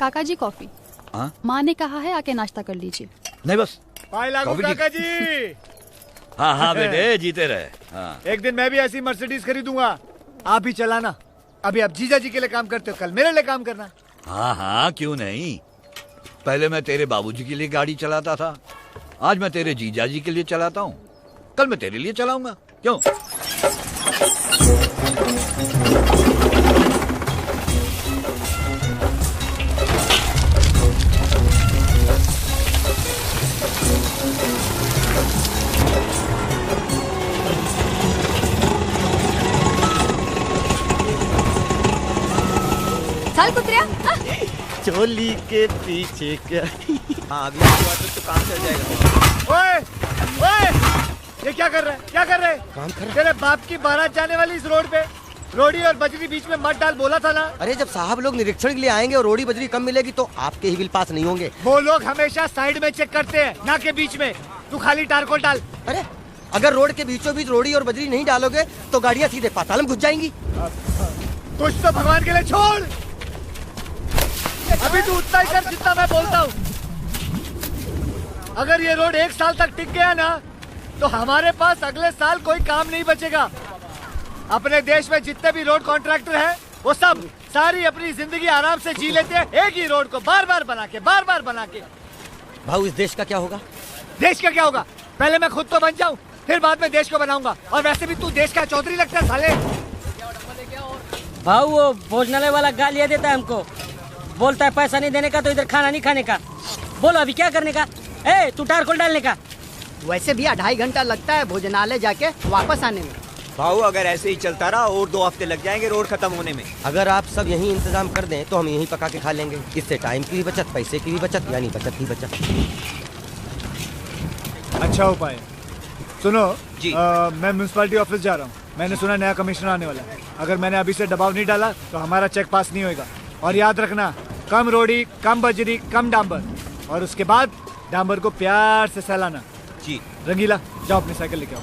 काका जी कॉफी। हाँ? माँ ने कहा है आके नाश्ता कर लीजिए। नहीं बस लागू काका जी। हाँ हाँ बेटे जीते रहे। हाँ। एक दिन मैं भी ऐसी मर्सिडीज खरीदूंगा, आप भी चलाना। अभी आप जीजा जी के लिए काम करते हो, कल मेरे लिए काम करना। हाँ हाँ क्यों नहीं। पहले मैं तेरे बाबूजी के लिए गाड़ी चलाता था, आज मैं तेरे जीजा जी के लिए चलाता हूँ, कल मैं तेरे लिए चलाऊंगा। क्यों? साल कुतरिया चोली के पीछे क्या। हाँ अभी तो काम चल जाएगा। ओए ओए, ये क्या कर रहा है? क्या कर रहे हैं? काम कर रहा है। तेरे बाप की बारात जाने वाली इस रोड पे रोड़ी और बजरी बीच में मत डाल, बोला था ना। अरे जब साहब लोग निरीक्षण के लिए आएंगे और रोड़ी बजरी कम मिलेगी तो आपके ही बिल पास नहीं होंगे। वो लोग हमेशा साइड में चेक करते हैं, ना के बीच में। तू खाली टारकोल डाल। अरे अगर रोड के बीचों बीच रोड़ी और बजरी नहीं डालोगे तो गाड़ियाँ सीधे पाताल में घुस जाएंगी। कुछ तो भगवान के लिए छोड़। अभी तू उतना ही कर जितना मैं बोलता हूँ। अगर ये रोड 1 साल तक टिक गया ना तो हमारे पास अगले साल कोई काम नहीं बचेगा। अपने देश में जितने भी रोड कॉन्ट्रैक्टर हैं वो सब सारी अपनी जिंदगी आराम से जी लेते हैं, एक ही रोड को बार बार बना के। भाऊ इस देश का क्या होगा? देश का क्या होगा? पहले मैं खुद तो बन जाऊं, फिर बाद में देश को बनाऊंगा। और वैसे भी तू देश का चौधरी लगता है साले। भाऊ वो भोजनालय वाला गालियाँ देता है हमको, बोलता है पैसा नहीं देने का तो इधर खाना नहीं खाने का। बोलो अभी क्या करने का? ए तू टारकोल डालने का। वैसे भी 2.5 घंटा लगता है भोजनालय जाके वापस आने में। भाऊ अगर ऐसे ही चलता रहा और 2 हफ्ते लग जाएंगे रोड खत्म होने में। अगर आप सब यही इंतजाम कर दें तो हम यहीं पका के खा लेंगे। इससे टाइम की भी बचत, पैसे की भी बचत, यानी बचत ही बचत। अच्छा उपाय सुनो जी। मैं म्यूनसिपालिटी ऑफिस जा रहा हूँ। मैंने सुना नया कमिश्नर आने वाला है। अगर मैंने अभी से दबाव नहीं डाला तो हमारा चेक पास नहीं होगा। और याद रखना, कम रोड़ी, कम बजरी, कम डांबर, और उसके बाद डांबर को प्यार से सहलाना। जी। रंगीला जाओ अपनी साइकिल लेके आओ।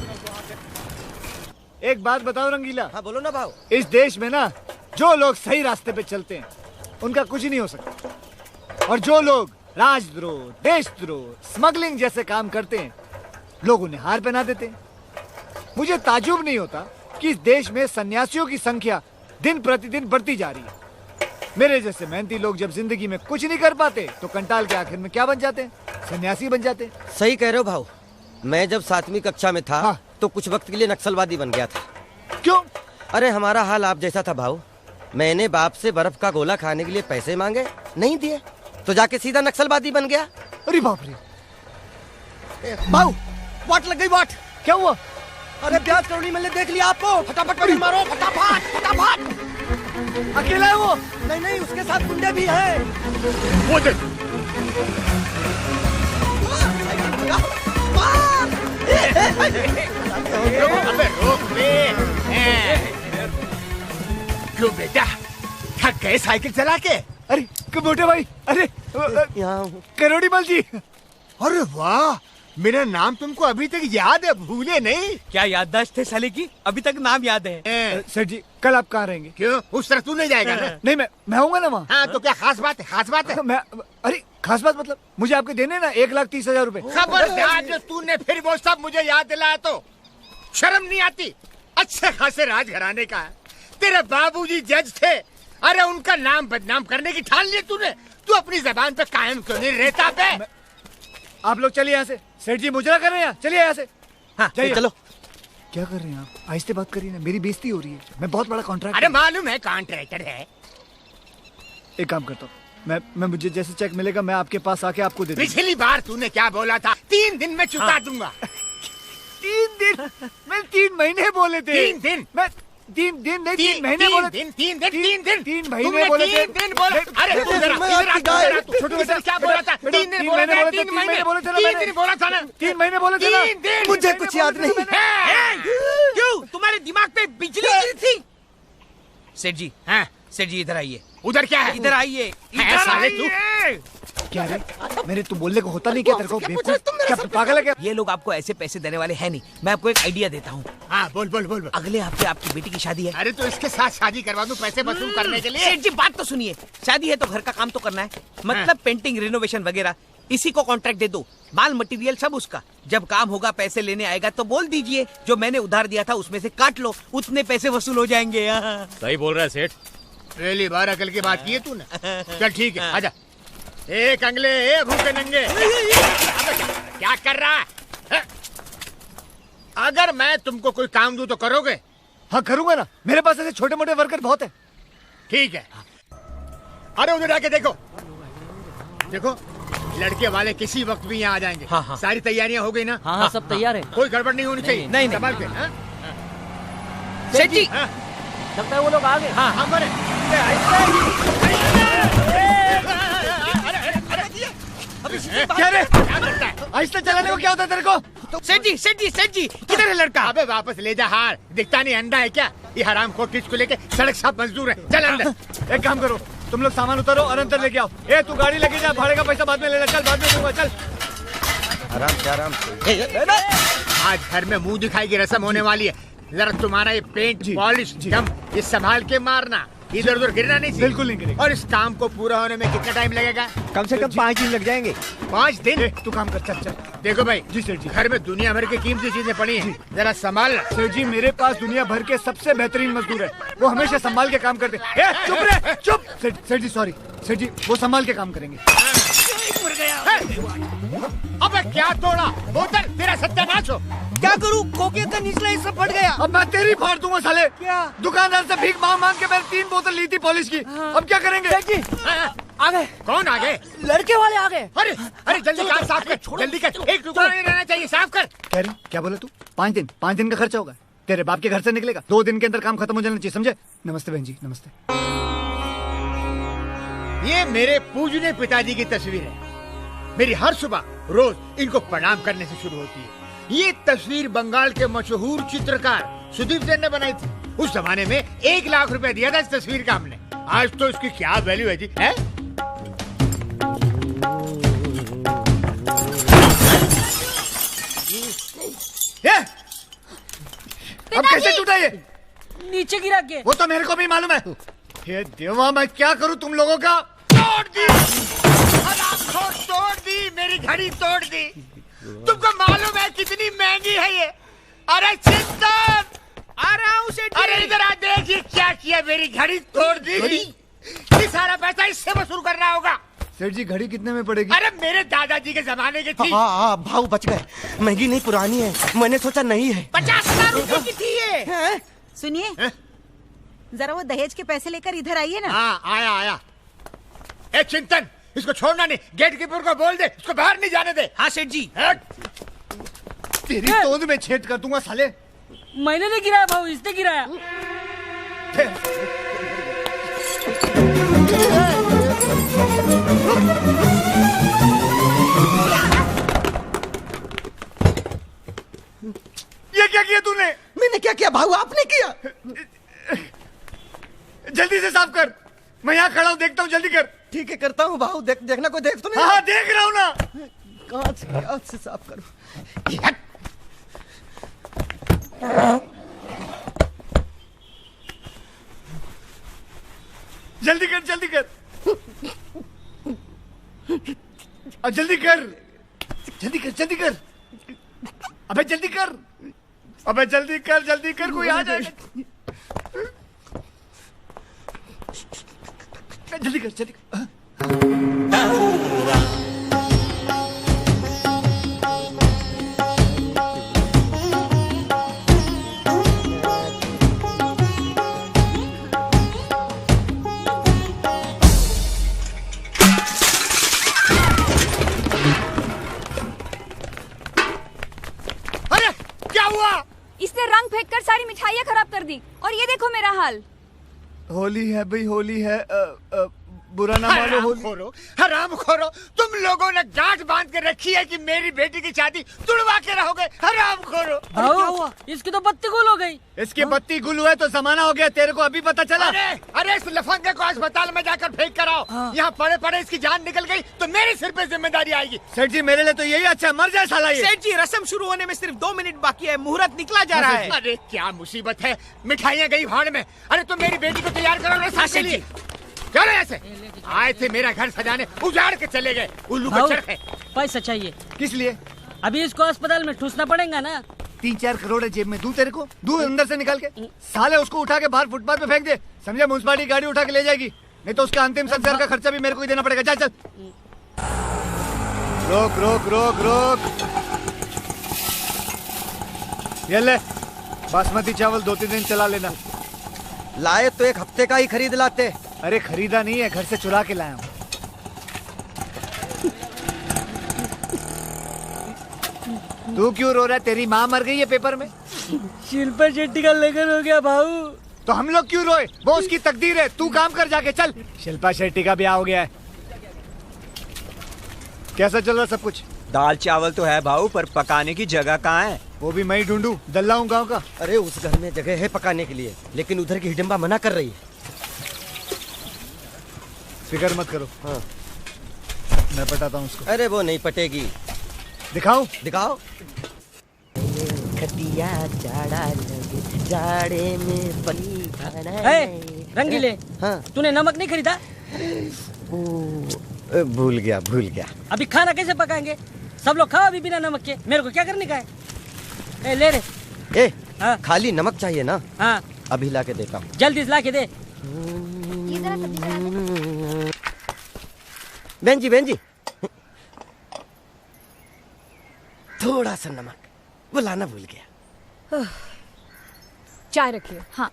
एक बात बताओ रंगीला। हाँ बोलो ना भाऊ। इस देश में ना जो लोग सही रास्ते पे चलते हैं उनका कुछ नहीं हो सकता, और जो लोग राजद्रोह, देशद्रोह, स्मगलिंग जैसे काम करते हैं लोग उन्हें हार पहना देते हैं। मुझे ताजुब नहीं होता कि इस देश में सन्यासियों की संख्या दिन प्रतिदिन बढ़ती जा रही है। मेरे जैसे मेहनती लोग जब जिंदगी में कुछ नहीं कर पाते तो कंटाल के आखिर में क्या बन जाते हैं? सन्यासी बन जाते हैं। सही कह रहे हो भाऊ। मैं जब 7वीं कक्षा में था हाँ। तो कुछ वक्त के लिए नक्सलवादी बन गया था। क्यों? अरे हमारा हाल आप जैसा था भाऊ। मैंने बाप से बर्फ का गोला खाने के लिए पैसे मांगे, नहीं दिए तो जाके सीधा नक्सलवादी बन गया। अरे बाप रे। भाऊ वाट लग गई, वाट। क्या हुआ? अरे प्याज करोड़ी मैंने देख लिया आपको। फटाफट पकड़ मारो, फटाफट फटाफट। अकेला है वो? नहीं नहीं, उसके साथ गुंडे भी हैं। वो देख। अबे रोक बे। क्यों बेटा, थक गए साइकिल चला के? अरे मोटे भाई, अरे यहाँ हूँ। करोड़ी मल जी। अरे वाह, मेरा नाम तुमको अभी तक याद है, भूले नहीं? क्या याददाश्त है साले की, अभी तक नाम याद है। सेठ जी कल आप कहाँ रहेंगे? क्यों, उस तरह तू नहीं जाएगा ना? नहीं मैं आऊंगा ना वहाँ। हाँ तो क्या खास बात है? खास बात है। मैं अरे खास बात मतलब मुझे आपके देने ना 1,30,000 रुपए। खबरदार जो तूने फिर वो सब मुझे याद दिलाया तो शर्म नहीं आती? अच्छे खासे राजघराने का है, तेरे बाबूजी जज थे। अरे उनका नाम बदनाम करने की ठान ली तूने। तू अपनी जबान पे कायम क्यों नहीं रहता बे? आप लोग चलिए यहाँ से। सेठ जी मुजरा कर रहे हैं यहाँ, चलिए यहाँ से। हाँ जाइए। चलो। क्या कर रहे हैं आप? आहिस्ते बात करिए ना, मेरी बेइज्जती हो रही है। मैं बहुत बड़ा कॉन्ट्रैक्ट। अरे मालूम है कॉन्ट्रैक्टर है। एक काम करता हूँ, मैं मुझे जैसे चेक मिलेगा मैं आपके पास आके आपको दे दूंगा। पिछली बार तूने क्या बोला था? 3 दिन में चुका दूंगा। 3 दिन? मैं 3 महीने बोले थे। 3 दिन? मैं 3 दिन नहीं 3 महीने बोले। 3 दिन 3 महीने बोले थे। 3 दिन बोला। अरे तू जरा इधर आ, छोटू बेटा क्या बोला था? 3 दिन बोला था। 3 महीने बोले थे ना। 3 दिन बोला था ना। 3 महीने बोले थे ना। 3 दिन। मुझे कुछ याद नहीं। क्यों, तुम्हारे दिमाग पे बिजली गिरी थी? सेठ जी, हाँ सेठ जी इधर आइए। उधर क्या है? इधर आइए, है साले तू। क्या रे मेरे तू बोलने को होता नहीं क्या तेरे को बेवकूफ क्या पागल है क्या? ये लोग आपको ऐसे पैसे देने वाले हैं नहीं। मैं आपको एक आइडिया देता हूँ। हाँ बोल बोल बोल बोल। अगले हफ्ते आपकी बेटी की शादी है। अरे तो इसके साथ शादी करवा दूं पैसे वसूल करने के लिए? सेठ जी बात तो सुनिए, शादी है तो घर का काम तो करना है, मतलब पेंटिंग रिनोवेशन वगैरह, इसी को कॉन्ट्रैक्ट दे दो, माल मटेरियल सब उसका। जब काम होगा पैसे लेने आएगा तो बोल दीजिए जो मैंने उधार दिया था उसमें से काट लो, उतने पैसे वसूल हो जाएंगे। सही बोल रहा है सेठ, पहली बार अकल की बात की है तूने। चल ठीक है आजा। ए कंगले ए भूखे नंगे, क्या कर रहा है? अगर मैं तुमको कोई काम दूं तो करोगे? हाँ करूंगा ना, मेरे पास ऐसे छोटे मोटे वर्कर बहुत है। ठीक है। अरे उधर आके देखो, देखो लड़के वाले किसी वक्त भी यहाँ आ जाएंगे। हाँ। सारी तैयारियां हो गई ना? हाँ सब तैयार है। कोई गड़बड़ नहीं होनी चाहिए। नहीं। संभाल के। हाँ? सेठ जी हाँ? लगता है वो लोग आ गए। हाँ हम बने। क्या रे क्या करता है? आहिस्ता चलाने को क्या होता है तेरे को? सेठ जी किधर है लड़का? अबे वापस ले जा हार, दिखता नहीं अंडा है क्या? ये हराम खोर किसको लेके सड़क साफ मजदूर है। चल अंदर। एक काम करो, तुम लोग सामान उतारो और अंदर लेके आओ। ए तू गाड़ी लेके जा, भाड़े का पैसा बाद में लेना। चल बाद में दूंगा। चल आराम से। आज घर में मुंह दिखाई की रस्म होने वाली है। जरा तुम्हारा ये पेंट पॉलिश गम ये संभाल के मारना, इधर उधर गिरना नहीं चाहिए। बिल्कुल नहीं गिरेगा। और इस काम को पूरा होने में कितना टाइम लगेगा? कम से कम 5 दिन लग जाएंगे। 5 दिन? ए, तू काम कर। चल चल। देखो भाई जी सेठ जी। घर में दुनिया भर की कीमती चीजें पड़ी हैं, जरा संभाल। सेठ जी मेरे पास दुनिया भर के सबसे बेहतरीन मजदूर है, वो हमेशा संभाल के काम करते हैं। ए, चुप रे चुप। सेठ जी सॉरी, सेठ जी वो संभाल के काम करेंगे। अबे क्या तोड़ा? बोतल तेरा सत्यानाश हो। क्या करूँ, कोके का निचला हिस्सा फट गया। अब मैं तेरी फाड़ दूंगा साले। क्या? दुकानदार से भीख मांग मांग के मैंने 3 बोतल ली थी पॉलिश की। अब क्या करेंगे? आ गए, कौन आ गए? लड़के वाले आ गए। अरे अरे जल्दी कार साफ कर, जल्दी कर। एक टुकड़ा नहीं रहना चाहिए, साफ कर। कह रही क्या बोले तू? 5 दिन का खर्चा होगा, तेरे बाप के घर से निकलेगा। 2 दिन के अंदर काम खत्म हो जाना चाहिए, समझे? नमस्ते बहन जी, नमस्ते। ये मेरे पूजने पिताजी की तस्वीर है। मेरी हर सुबह रोज इनको प्रणाम करने से शुरू होती है। ये तस्वीर बंगाल के मशहूर चित्रकार सुदीप सेन ने बनाई थी। उस जमाने में 1 लाख रुपए दिया था इस तस्वीर का हमने। आज तो इसकी क्या वैल्यू है जी? है? अब कैसे टूटा ये? नीचे गिरा के। वो तो मेरे को भी मालूम है। ये देवा मैं क्या करूं तुम लोगों का? तोड़ दी, हरामखोर तोड़ दी, मेरी घड़ी तोड़ दी। तुमको मालूम है कितनी महंगी है ये? अरे चिंतन, आ रहा हूँ सेठ जी। अरे इधर आ, देख ये क्या किया, मेरी घड़ी तोड़ दी। ये सारा पैसा इससे वसूल करना होगा। सेठ जी घड़ी कितने में पड़ेगी? अरे मेरे दादाजी के जमाने की थी। हाँ भाव बच गए, महंगी नहीं पुरानी है, मैंने सोचा नहीं है। 50,000 रुपए की थी ये। सुनिए, जरा वो दहेज के पैसे लेकर इधर आइए ना। हाँ आया। ए चिंतन, इसको छोड़ना नहीं, गेट कीपर को बोल दे इसको बाहर नहीं जाने दे। हाँ सेठ जी। तेरी तोंद में छेद कर दूंगा साले। मैंने नहीं गिराया भाऊ, इसने गिराया। ये क्या किया तूने? मैंने क्या किया भाऊ, आपने किया? जल्दी से साफ कर, मैं यहाँ खड़ा हूँ, देखता हूँ, जल्दी कर। ठीक है करता हूँ भाऊ, देखना कोई देख तो नहीं। हाँ देख रहा हूँ ना। कहाँ से साफ करूँ? जल्दी कर जल्दी कर। अब जल्दी कर, जल्दी कर, जल्दी कर। अबे जल्दी कर, अबे जल्दी कर, जल्दी कर, कोई आ जाएगा। जल्दी कर, जल्दी कर। अरे क्या हुआ? इसने रंग फेंक कर सारी मिठाइयाँ खराब कर दी और ये देखो मेरा हाल। होली है भाई, होली है। बुरा ना मानो हो। हराम खोरो, तुम लोगों ने गांठ बांध के रखी है कि मेरी बेटी की शादी तुड़वा के रहोगे। हराम खोरो। भाऊ इसकी तो बत्ती गुल हो गई। इसकी बत्ती गुल हुआ है तो जमाना हो गया, तेरे को अभी पता चला? अरे इस लफंगे को अस्पताल में जाकर फेंक कर आओ। यहाँ पड़े पड़े इसकी जान निकल गई तो मेरे सिर पे जिम्मेदारी आएगी। सेठ जी मेरे लिए तो यही अच्छा, मर जाए साला ये। सेठ जी रस्म शुरू होने में सिर्फ 2 मिनट बाकी है, मुहूर्त निकला जा रहा है। अरे क्या मुसीबत है, मिठाइयाँ गई भाड़ में। अरे तुम मेरी बेटी को तैयार करो ना साथ के लिए। चलो ऐसे आए थे मेरा घर सजाने, उजाड़ के चले गए। उल्लू का चरख है। पैसा चाहिए। किस लिए? अभी इसको अस्पताल में ठूसना पड़ेगा ना। 3-4 करोड़ है जेब में, दूं तेरे को? दूं अंदर से निकाल के? साले उसको उठा के बाहर फुटपाथ पे फेंक दे, समझे? म्युनिसिपालिटी गाड़ी उठा के ले जाएगी, नहीं तो उसका अंतिम संस्कार का खर्चा भी मेरे को ही देना पड़ेगा। चल रोक रोक रोक रोक। ये ले बासमती चावल 2-3 दिन चला लेना। लाए तो 1 हफ्ते का ही खरीद लाते। अरे खरीदा नहीं है, घर से चुरा के लाया हूँ। तू क्यों रो रहा है? तेरी माँ मर गई है पेपर में। शिल्पा शेट्टी का लगन हो गया भाऊ। तो हम लोग क्यों रोए? वो उसकी तकदीर है, तू काम कर जाके। चल, शिल्पा शेट्टी का ब्याह हो गया है। कैसा चल रहा सब कुछ? दाल चावल तो है भाऊ, पर पकाने की जगह कहाँ है? वो भी मैं ही ढूंढूं? दल्ला हूँ गाँव का। अरे उस घर में जगह है पकाने के लिए, लेकिन उधर की हिडिंबा मना कर रही है। फिक्र मत करो, हाँ मैं पटाता हूँ उसको। अरे वो नहीं पटेगी। दिखाऊं? दिखाओ। खटिया जाड़ा लगे, जाड़े में पली खाना। रंगीले, हाँ तूने नमक नहीं खरीदा? भूल गया। अभी खाना कैसे पकाएंगे? सब लोग खाओ अभी बिना नमक के। मेरे को क्या करने का है? ले रे। हाँ? खाली नमक चाहिए ना? हाँ अभी ला के देता हूँ। जल्दी से ला के दे। बहन जी थोड़ा सा नमक, वो लाना भूल गया। चाय रखिए। हाँ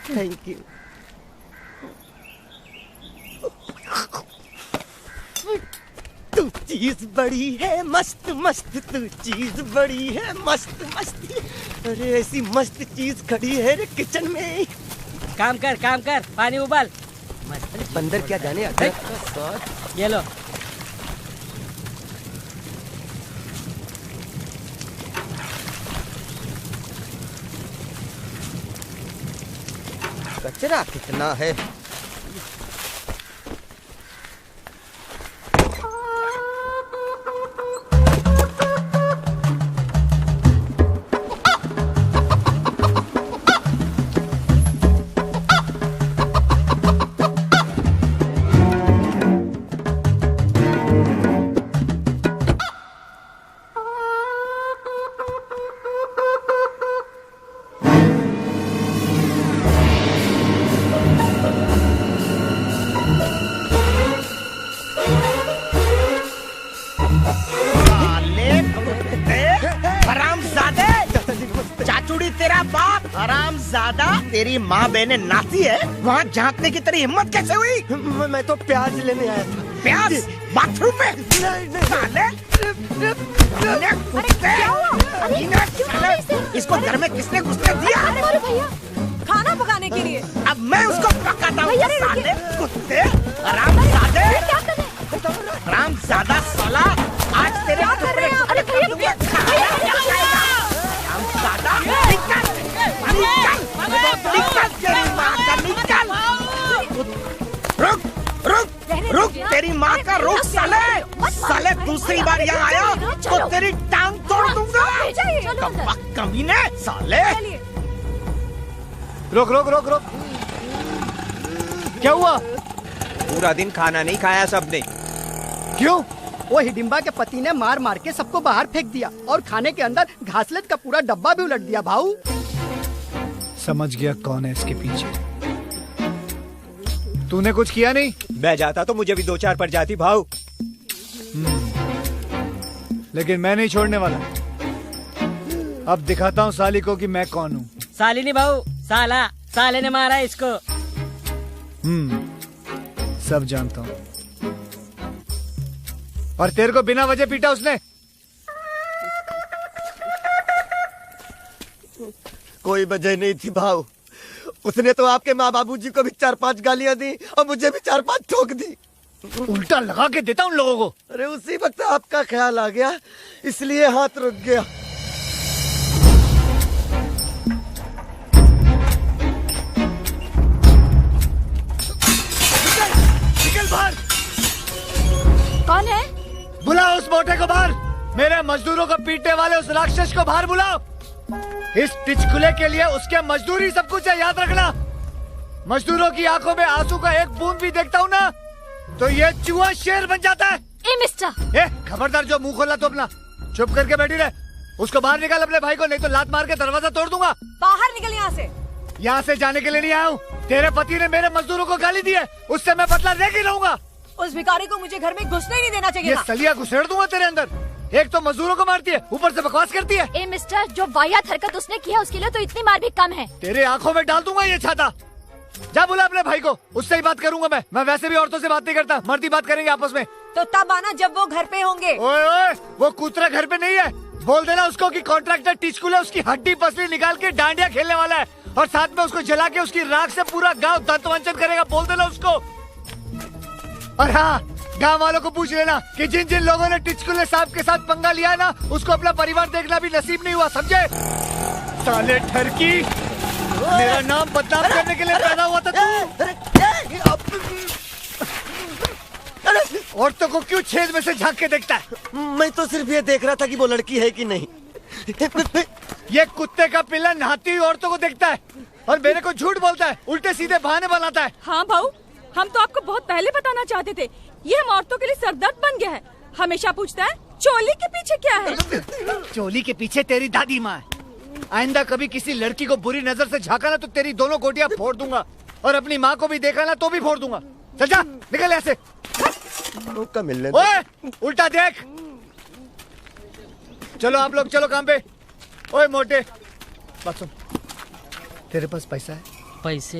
थैंक यू। तू चीज बड़ी है मस्त मस्त, तू चीज बड़ी है मस्त मस्त। अरे ऐसी मस्त चीज खड़ी है रे किचन में। काम कर, पानी उबाल। बंदर क्या जाने अदरक का स्वाद। ये लो। कचरा कितना है। तेरी माँ बहने नाती है, वहाँ झांकने की तेरी हिम्मत कैसे हुई? मैं तो प्याज लेने आया था। प्याज? बाथरूम में? साले! इसको घर में किसने घुसने दिया? भैया खाना पकाने के लिए। अब मैं उसको पकाता हूँ। साले कुत्ते, हरामजादे, हरामजादा साला, आज तेरे टुकड़े रुक, तेरी माँ का रुक साले दूसरी बार यहाँ आया तो तेरी टांग तोड़ दूंगा। कमीने साले। रोक रोक रोक रोक। क्या हुआ? पूरा दिन खाना नहीं खाया सबने। क्यों? वो हिडिंबा के पति ने मार मार के सबको बाहर फेंक दिया और खाने के अंदर घासलेट का पूरा डब्बा भी उलट दिया। भाऊ समझ गया कौन है इसके पीछे। तूने कुछ किया नहीं? मैं जाता तो मुझे भी 2-4 पड़ जाती भाऊ। लेकिन मैं नहीं छोड़ने वाला। अब दिखाता हूँ साली को कि मैं कौन हूँ। साली नहीं भाऊ, साला। साले ने मारा इसको। सब जानता हूँ। और तेरे को बिना वजह पीटा उसने? कोई वजह नहीं थी भाऊ। उसने तो आपके माँ बाबूजी को भी 4-5 गालियां दी और मुझे भी 4-5 ठोक दी। उल्टा लगा के देता उन लोगों को। अरे उसी वक्त आपका ख्याल आ गया, इसलिए हाथ रुक गया। निकल बाहर। कौन है? बुलाओ उस मोटे को बाहर। मेरे मजदूरों को पीटने वाले उस राक्षस को बाहर बुलाओ। इस टिचकुले के लिए उसके मजदूरी सब कुछ है, याद रखना। मजदूरों की आंखों में आंसू का एक बूंद भी देखता हूँ ना, तो ये चूहा शेर बन जाता है। ए मिस्टर, खबरदार, जो मुंह खोला तो अपना चुप करके बैठी रहे। उसको बाहर निकाल अपने भाई को, नहीं तो लात मार के दरवाजा तोड़ दूंगा। बाहर निकल यहाँ से। यहाँ से जाने के लिए नहीं आया हूँ। तेरे पति ने मेरे मजदूरों को गाली दी है, उससे मैं बदला लेके ही रहूंगा। उस भिखारी को मुझे घर में घुसने ही नहीं देना चाहिए ये था। सलिया घुसेड़ दूंगा तेरे अंदर। एक तो मजदूरों को मारती है, ऊपर से बकवास करती है। ए मिस्टर, जो वाहियात हरकत उसने की है उसके लिए तो इतनी मार भी कम है। तेरे आंखों में डाल दूंगा ये छाता। जा बुला अपने भाई को, उससे ही बात करूंगा मैं वैसे भी औरतों से बात नहीं करता, मर्दी बात करेंगे आपस में। तो तब आना जब वो घर पे होंगे। ओए ओए, वो कूतरा घर पे नहीं है। बोल देना उसको कि कॉन्ट्रैक्टर टिचकुले उसकी हड्डी पसली निकाल के डांडिया खेलने वाला है, और साथ में उसको जला के उसकी राख से पूरा गांव दंतमंचन करेगा। बोल देना उसको। और हाँ, गांव वालों को पूछ लेना कि जिन जिन लोगों ने टिचकुले साहब के साथ पंगा लिया है ना, उसको अपना परिवार देखना भी नसीब नहीं हुआ, समझे? साले ठरकी, मेरा नाम बदनाम करने के लिए पैदा हुआ था तू। औरतों को क्यों छेद में से झांक के देखता है? मैं तो सिर्फ ये देख रहा था कि वो लड़की है कि नहीं। ये कुत्ते का पिल्ला नहाती हुई औरतों को देखता है और मेरे को झूठ बोलता है, उल्टे सीधे बहाने बनाता है। हाँ भाऊ, हम तो आपको बहुत पहले बताना चाहते थे। ये हम औरतों के लिए सरदर्द बन गया है। हमेशा पूछता है चोली के पीछे क्या है। चोली के पीछे तेरी दादी माँ है। आइंदा कभी किसी लड़की को बुरी नजर से झांका ना तो तेरी दोनों गोटियां फोड़ दूंगा, और अपनी माँ को भी देखा ना तो भी फोड़ दूंगा। चल जा, निकल ऐसे। मौका मिलने ओए, उल्टा देख। चलो आप लोग, चलो काम पे। ओए मोटे, बात सुन, तेरे पास पैसा है? पैसे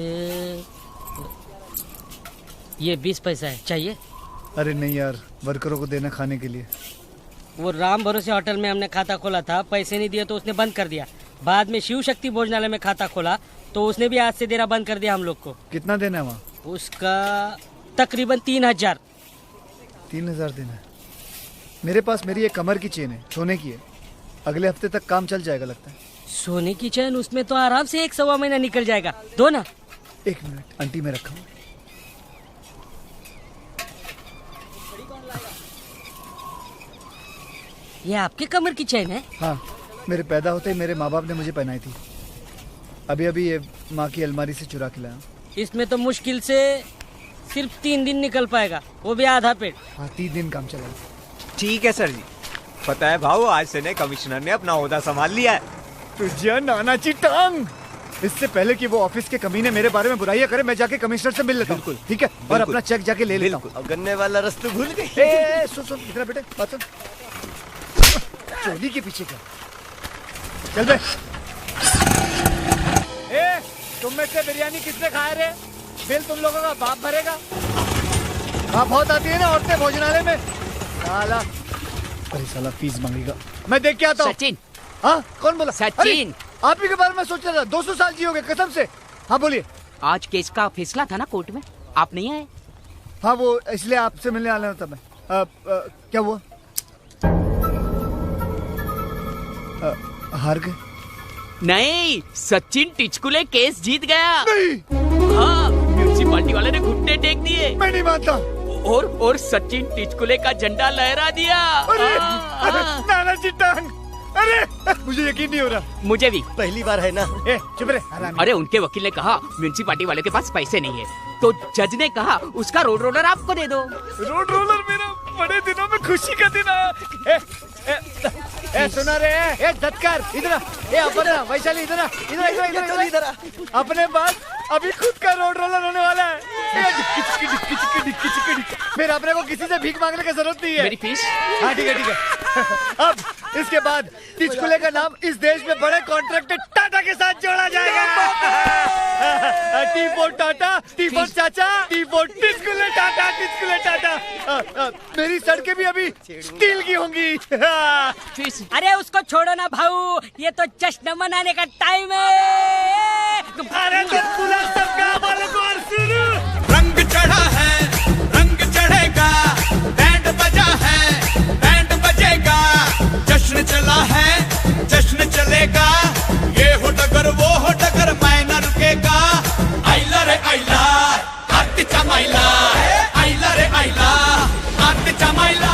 ये 20 पैसा है, चाहिए? अरे नहीं यार, वर्करों को देना खाने के लिए। वो राम भरोसे होटल में हमने खाता खोला था, पैसे नहीं दिए तो उसने बंद कर दिया। बाद में शिव शक्ति भोजनालय में खाता खोला तो उसने भी आज से देना बंद कर दिया हम लोग को। कितना देना है वहाँ? उसका तकरीबन 3000। 3000 देना है। मेरे पास मेरी एक कमर की चेन है, सोने की है, अगले हफ्ते तक काम चल जाएगा लगता है। सोने की चैन? उसमें तो आराम से 1-1.25 महीना निकल जाएगा। दो ना। 1 मिनट, आंटी में रखा हूँ। ये आपके कमर की चैन है? हाँ, मेरे पैदा होते ही मेरे माँ बाप ने मुझे पहनाई थी। अभी अभी ये माँ की अलमारी से चुरा के लाया। इसमें तो मुश्किल से सिर्फ 3 दिन निकल पाएगा, वो भी आधा पेट। हाँ, 3 दिन काम चलेगा। ठीक है सर जी। पता है भाऊ, आज से नए कमिश्नर ने अपना ओहदा संभाल लिया है। तुझे नानाची टांग। इससे पहले कि वो ऑफिस के कमीने मेरे बारे में बुराइयां करे, मैं जाके कमिश्नर से मिल लेता हूँ, ठीक है? और अपना चेक जाके ले लेता हूँ। गन्ने वाला रस तो भूल गई। सुन इधर बेटे, बात सुन। चोली के पीछे क्या? चल बे। तुम में से बिरयानी किसने खाया रे? बिल तुम लोगों का बाप भरेगा। हाँ, बहुत आती है ना औरतें भोजनालय में। साला, अरे साला फीस मांगेगा। मैं देख के आता हूँ। सचिन। हाँ, कौन बोला? सचिन। आप ही के बारे में सोच रहा था। 200 साल जियोगे कसम से। हाँ बोलिए। आज केस का फैसला था ना कोर्ट में, आप नहीं आए? हाँ, वो इसलिए आपसे मिलने आना था मैं। क्या हुआ? हार गए? नहीं, सचिन टिचकुले केस जीत गया। नहीं। हाँ, म्यूनिसिपालिटी वाले ने घुटने टेक दिए। मैं नहीं मानता। और सचिन टिचकुले का झंडा लहरा दिया। अरे नाना जी टांग, अरे मुझे यकीन नहीं हो रहा। मुझे भी पहली बार है ना। चुप रहे। अरे उनके वकील ने कहा म्यूनिसिपालिटी वाले के पास पैसे नहीं है, तो जज ने कहा उसका रोड रोलर आपको दे दो। रोड रोलर मेरा बड़े दिनों में खुशी का दिन है। सुना रे, धतकर इधर, अपना वैशाली इधर, इधर अपने पास अभी खुद का रोड रोलर होने वाला है। फिर अपने को किसी से भीख मांगने की जरूरत नहीं है। मेरी फीस? हाँ ठीक है ठीक है। अब इसके बाद टिचकुले का नाम इस देश में बड़े कॉन्ट्रैक्टर टाटा के साथ जोड़ा जाएगा। T for Tata, T for चाचा, टी फॉर टिचकुले टाटा, टिचकुले टाटा। मेरी सड़कें भी अभी स्टील की होंगी। फीस? अरे उसको छोड़ो ना भाऊ, ये तो जश्न मनाने का टाइम है। अरे तो पूरा सब गाँव वालों को और सुनो। रंग चढ़ा है, रंग चढ़ेगा, बैंड बजा है, बैंड बजेगा, जश्न चला है, जश्न चलेगा, ये हो डगर वो हो डगर मैं न रुकेगा। आइला रे आइला, आती चमाइला, आइला रे आइला, आती चमाइला।